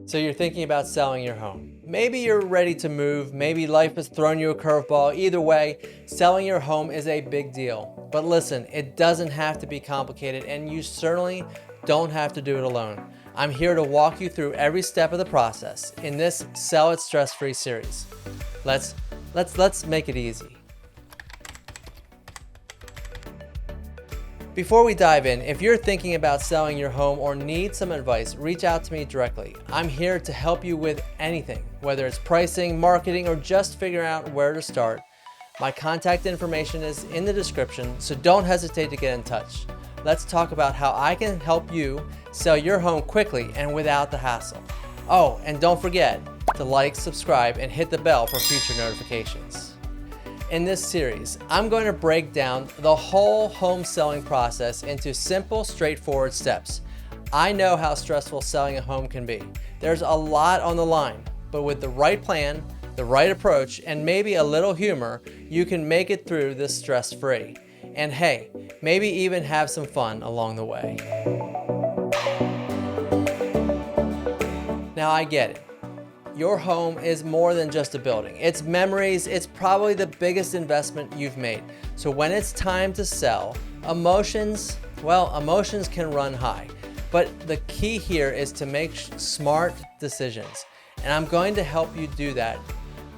So you're thinking about selling your home. Maybe you're ready to move, maybe life has thrown you a curveball. Either way, selling your home is a big deal. But listen, it doesn't have to be complicated, and you certainly don't have to do it alone. I'm here to walk you through every step of the process in this Sell It Stress-Free series. Let's make it easy. Before we dive in, if you're thinking about selling your home or need some advice, reach out to me directly. I'm here to help you with anything, whether it's pricing, marketing, or just figuring out where to start. My contact information is in the description, so don't hesitate to get in touch. Let's talk about how I can help you sell your home quickly and without the hassle. Oh, and don't forget to like, subscribe, and hit the bell for future notifications. In this series, I'm going to break down the whole home selling process into simple, straightforward steps. I know how stressful selling a home can be. There's a lot on the line, but with the right plan, the right approach, and maybe a little humor, you can make it through this stress-free. And hey, maybe even have some fun along the way. Now I get it. Your home is more than just a building. It's memories. It's probably the biggest investment you've made. So when it's time to sell, emotions can run high. But the key here is to make smart decisions. And I'm going to help you do that.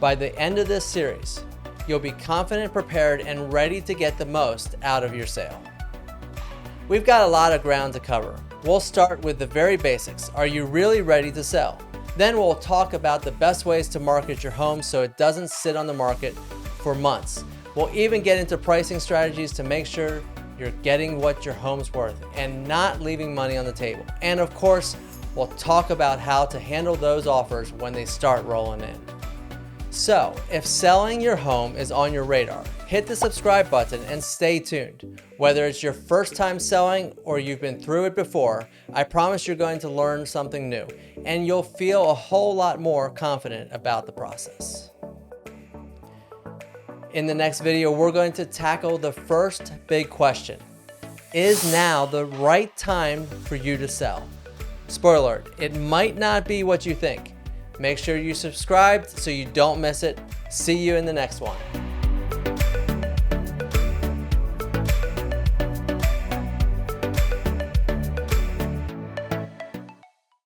By the end of this series, you'll be confident, prepared, and ready to get the most out of your sale. We've got a lot of ground to cover. We'll start with the very basics. Are you really ready to sell? Then we'll talk about the best ways to market your home so it doesn't sit on the market for months. We'll even get into pricing strategies to make sure you're getting what your home's worth and not leaving money on the table. And of course, we'll talk about how to handle those offers when they start rolling in. So, if selling your home is on your radar, hit the subscribe button and stay tuned. Whether it's your first time selling or you've been through it before, I promise you're going to learn something new and you'll feel a whole lot more confident about the process. In the next video, we're going to tackle the first big question. Is now the right time for you to sell? Spoiler alert, it might not be what you think. Make sure you subscribe so you don't miss it. See you in the next one.